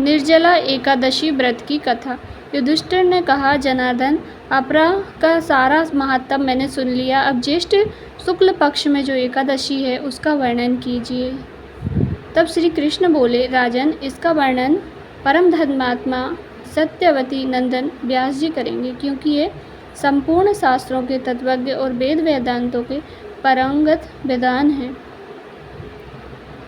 निर्जला एकादशी व्रत की कथा। युधिष्ठिर ने कहा, जनार्दन, अपराह का सारा महात्म मैंने सुन लिया। अब ज्येष्ठ शुक्ल पक्ष में जो एकादशी है उसका वर्णन कीजिए। तब श्री कृष्ण बोले, राजन, इसका वर्णन परम धर्मात्मा सत्यवती नंदन व्यास जी करेंगे, क्योंकि ये संपूर्ण शास्त्रों के तत्वज्ञ और वेद वेदांतों के पारंगत विद्वान हैं।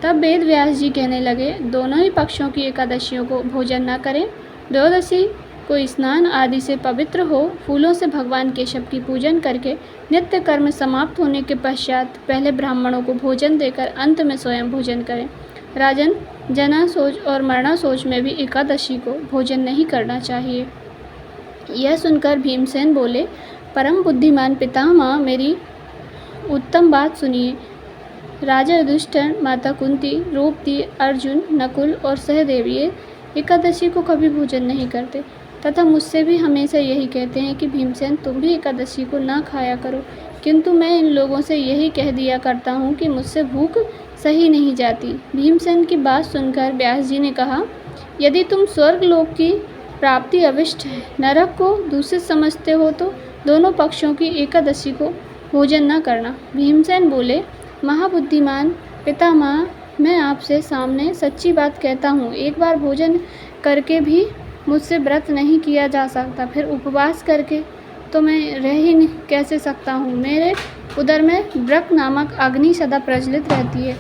तब वेद व्यास जी कहने लगे, दोनों ही पक्षों की एकादशियों को भोजन न करें। द्वादशी को स्नान आदि से पवित्र हो, फूलों से भगवान केशव की पूजन करके नित्य कर्म समाप्त होने के पश्चात पहले ब्राह्मणों को भोजन देकर अंत में स्वयं भोजन करें। राजन, जना सोच और मरणा सोच में भी एकादशी को भोजन नहीं करना चाहिए। यह सुनकर भीमसेन बोले, परम बुद्धिमान पितामह, मेरी उत्तम बात सुनिए। राजा युधिष्ठिर, माता कुंती, द्रौपदी, अर्जुन, नकुल और सहदेव ये एकादशी को कभी भोजन नहीं करते तथा मुझसे भी हमेशा यही कहते हैं कि भीमसेन, तुम भी एकादशी को ना खाया करो, किंतु मैं इन लोगों से यही कह दिया करता हूँ कि मुझसे भूख सही नहीं जाती। भीमसेन की बात सुनकर व्यास जी ने कहा, यदि तुम स्वर्ग लोक की प्राप्ति अविष्ट है, नरक को दूषित समझते हो तो दोनों पक्षों की एकादशी को भोजन न करना। भीमसेन बोले, महाबुद्धिमान पितामह, मैं आपसे सामने सच्ची बात कहता हूँ। एक बार भोजन करके भी मुझसे व्रत नहीं किया जा सकता, फिर उपवास करके तो मैं रह ही कैसे सकता हूँ। मेरे उदर में व्रत नामक अग्नि सदा प्रज्वलित रहती है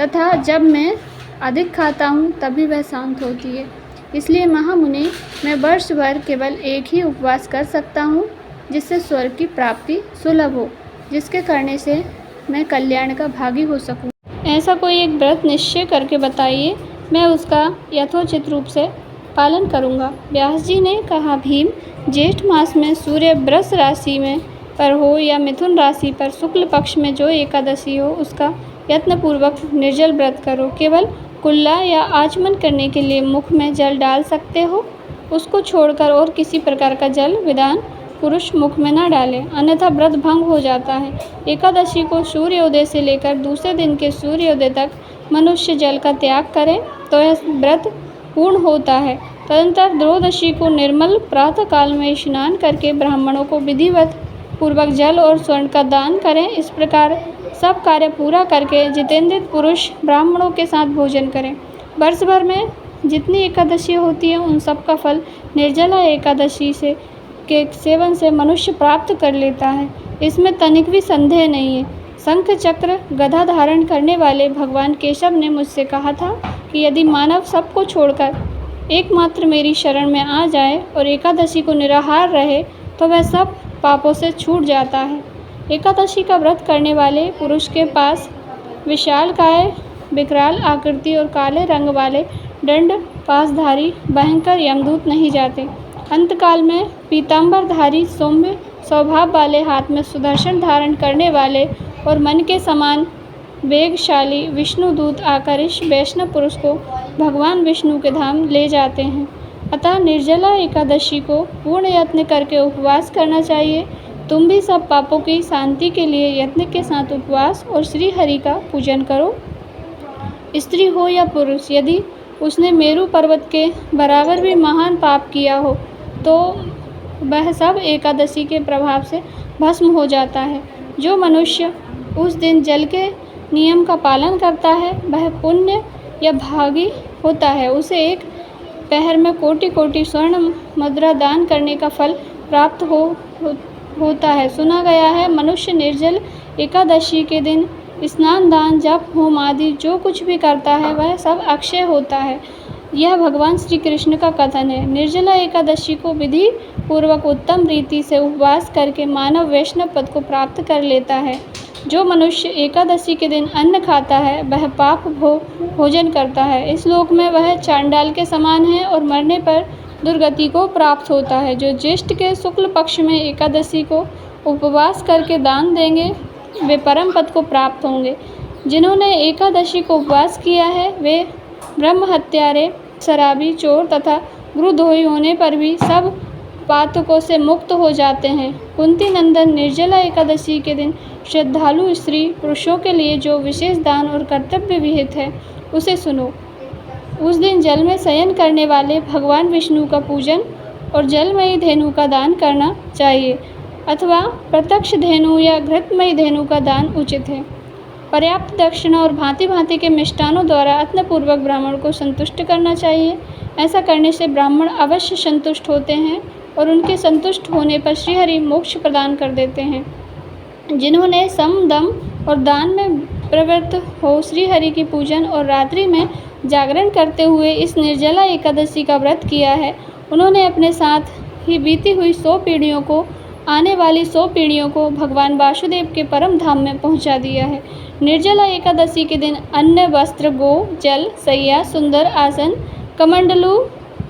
तथा जब मैं अधिक खाता हूँ तभी वह शांत होती है। इसलिए महामुनि, मैं वर्ष भर केवल एक ही उपवास कर सकता हूँ, जिससे स्वर्ग की प्राप्ति सुलभ हो, जिसके करने से मैं कल्याण का भागी हो सकूं। ऐसा कोई एक व्रत निश्चय करके बताइए, मैं उसका यथोचित रूप से पालन करूंगा। व्यास जी ने कहा, भीम, ज्येष्ठ मास में सूर्य वृष राशि में पर हो या मिथुन राशि पर शुक्ल पक्ष में जो एकादशी हो, उसका यत्नपूर्वक निर्जल व्रत करो। केवल कुल्ला या आचमन करने के लिए मुख में जल डाल सकते हो, उसको छोड़कर और किसी प्रकार का जल विदान पुरुष मुख में न डाले, अन्यथा व्रत भंग हो जाता है। एकादशी को सूर्योदय से लेकर दूसरे दिन के सूर्योदय तक मनुष्य जल का त्याग करे तो यह व्रत पूर्ण होता है। तदनंतर द्वादशी को निर्मल प्रातः काल में स्नान करके ब्राह्मणों को विधिवत पूर्वक जल और स्वर्ण का दान करें। इस प्रकार सब कार्य पूरा करके जितेंद्रिय पुरुष ब्राह्मणों के साथ भोजन करें। वर्ष भर में जितनी एकादशी होती है उन सब का फल निर्जला एकादशी से के सेवन से मनुष्य प्राप्त कर लेता है, इसमें तनिक भी संदेह नहीं है। शंख चक्र गदा धारण करने वाले भगवान केशव ने मुझसे कहा था कि यदि मानव सबको छोड़कर एकमात्र मेरी शरण में आ जाए और एकादशी को निराहार रहे तो वह सब पापों से छूट जाता है। एकादशी का व्रत करने वाले पुरुष के पास विशालकाय, विकराल आकृति और काले रंग वाले दंड पासधारी भयंकर यमदूत नहीं जाते। अंतकाल में पीताम्बरधारी सौम्य स्वभाव वाले, हाथ में सुदर्शन धारण करने वाले और मन के समान वेगशाली विष्णुदूत आकर इस वैष्णव पुरुष को भगवान विष्णु के धाम ले जाते हैं। अतः निर्जला एकादशी को पूर्ण यत्न करके उपवास करना चाहिए। तुम भी सब पापों की शांति के लिए यत्न के साथ उपवास और श्री हरि का पूजन करो। स्त्री हो या पुरुष, यदि उसने मेरु पर्वत के बराबर भी महान पाप किया हो तो वह सब एकादशी के प्रभाव से भस्म हो जाता है। जो मनुष्य उस दिन जल के नियम का पालन करता है वह पुण्य या भागी होता है। उसे एक पहर में कोटि कोटि स्वर्ण मुद्रा दान करने का फल प्राप्त होता है। सुना गया है, मनुष्य निर्जल एकादशी के दिन स्नान, दान, जप, होम आदि जो कुछ भी करता है वह सब अक्षय होता है। यह भगवान श्री कृष्ण का कथन है। निर्जला एकादशी को विधि पूर्वक उत्तम रीति से उपवास करके मानव वैष्णव पद को प्राप्त कर लेता है। जो मनुष्य एकादशी के दिन अन्न खाता है वह पाप भोजन करता है। इस लोक में वह चांडाल के समान है और मरने पर दुर्गति को प्राप्त होता है। जो ज्येष्ठ के शुक्ल पक्ष में एकादशी को उपवास करके दान देंगे वे परम पद को प्राप्त होंगे। जिन्होंने एकादशी को उपवास किया है वे ब्रह्म हत्यारे, शराबी, चोर तथा गृहद्रोही होने पर भी सब पातकों से मुक्त हो जाते हैं। कुंती नंदन, निर्जला एकादशी के दिन श्रद्धालु स्त्री पुरुषों के लिए जो विशेष दान और कर्तव्य विहित है उसे सुनो। उस दिन जल में शयन करने वाले भगवान विष्णु का पूजन और जलमयी धेनु का दान करना चाहिए अथवा प्रत्यक्ष धेनु या घृतमयी धेनु का दान उचित है। पर्याप्त दक्षिणा और भांति भांति के मिष्टानों द्वारा यत्नपूर्वक ब्राह्मण को संतुष्ट करना चाहिए। ऐसा करने से ब्राह्मण अवश्य संतुष्ट होते हैं और उनके संतुष्ट होने पर श्रीहरि मोक्ष प्रदान कर देते हैं। जिन्होंने सम दम और दान में प्रवृत्त हो श्रीहरि की पूजन और रात्रि में जागरण करते हुए इस निर्जला एकादशी का व्रत किया है, उन्होंने अपने साथ ही बीती हुई 100 पीढ़ियों को, आने वाली 100 पीढ़ियों को भगवान वासुदेव के परम धाम में पहुंचा दिया है। निर्जला एकादशी के दिन अन्न, वस्त्र, गो, जल, सैया, सुंदर आसन, कमंडलू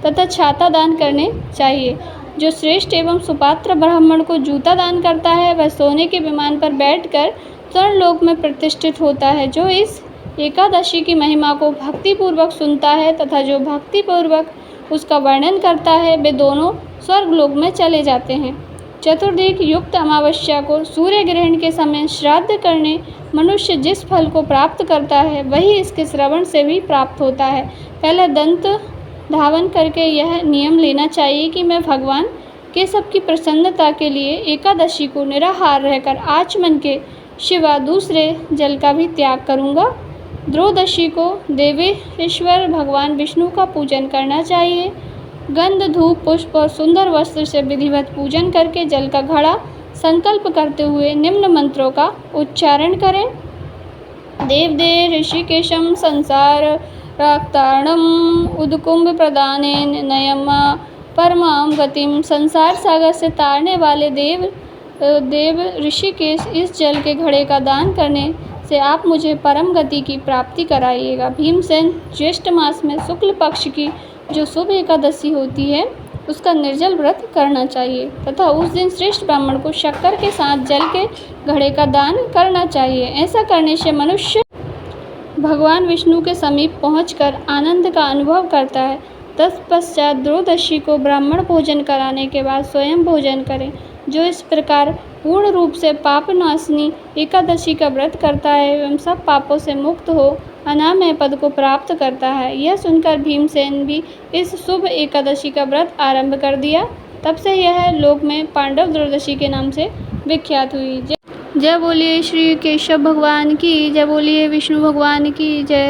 तथा छाता दान करने चाहिए। जो श्रेष्ठ एवं सुपात्र ब्राह्मण को जूता दान करता है वह सोने के विमान पर बैठकर स्वर्णलोक में प्रतिष्ठित होता है। जो इस एकादशी की महिमा को भक्तिपूर्वक सुनता है तथा जो भक्तिपूर्वक उसका वर्णन करता है वे दोनों स्वर्गलोक में चले जाते हैं। चतुर्दिक युक्त अमावस्या को सूर्य ग्रहण के समय श्राद्ध करने मनुष्य जिस फल को प्राप्त करता है वही इसके श्रवण से भी प्राप्त होता है। पहले दंत धावन करके यह नियम लेना चाहिए कि मैं भगवान के सबकी प्रसन्नता के लिए एकादशी को निराहार रहकर आचमन के सिवा दूसरे जल का भी त्याग करूँगा। द्वादशी को देवेश्वर भगवान विष्णु का पूजन करना चाहिए। गंध, धूप, पुष्प और सुंदर वस्त्र से विधिवत पूजन करके जल का घड़ा संकल्प करते हुए निम्न मंत्रों का उच्चारण करें। देवदेव ऋषिकेशम संसार राक्तारणम उदकुंभ प्रदानेन नयम परमाम गतिम। संसार सागर से तारने वाले देव ऋषिकेश, इस जल के घड़े का दान करने से आप मुझे परम गति की प्राप्ति कराइएगा। भीमसेन, ज्येष्ठ मास में शुक्ल पक्ष की जो शुभ एकादशी होती है उसका निर्जल व्रत करना चाहिए तथा उस दिन श्रेष्ठ ब्राह्मण को शक्कर के साथ जल के घड़े का दान करना चाहिए। ऐसा करने से मनुष्य भगवान विष्णु के समीप पहुंचकर आनंद का अनुभव करता है। तत्पश्चात द्वादशी को ब्राह्मण भोजन कराने के बाद स्वयं भोजन करें। जो इस प्रकार पूर्ण रूप से पापनाशिनी एकादशी का व्रत करता है एवं सब पापों से मुक्त हो अनामय पद को प्राप्त करता है। यह सुनकर भीमसेन भी इस शुभ एकादशी का व्रत आरंभ कर दिया। तब से यह लोक में पांडव द्वादशी के नाम से विख्यात हुई। जय बोलिए श्री केशव भगवान की, जय बोलिए विष्णु भगवान की जय।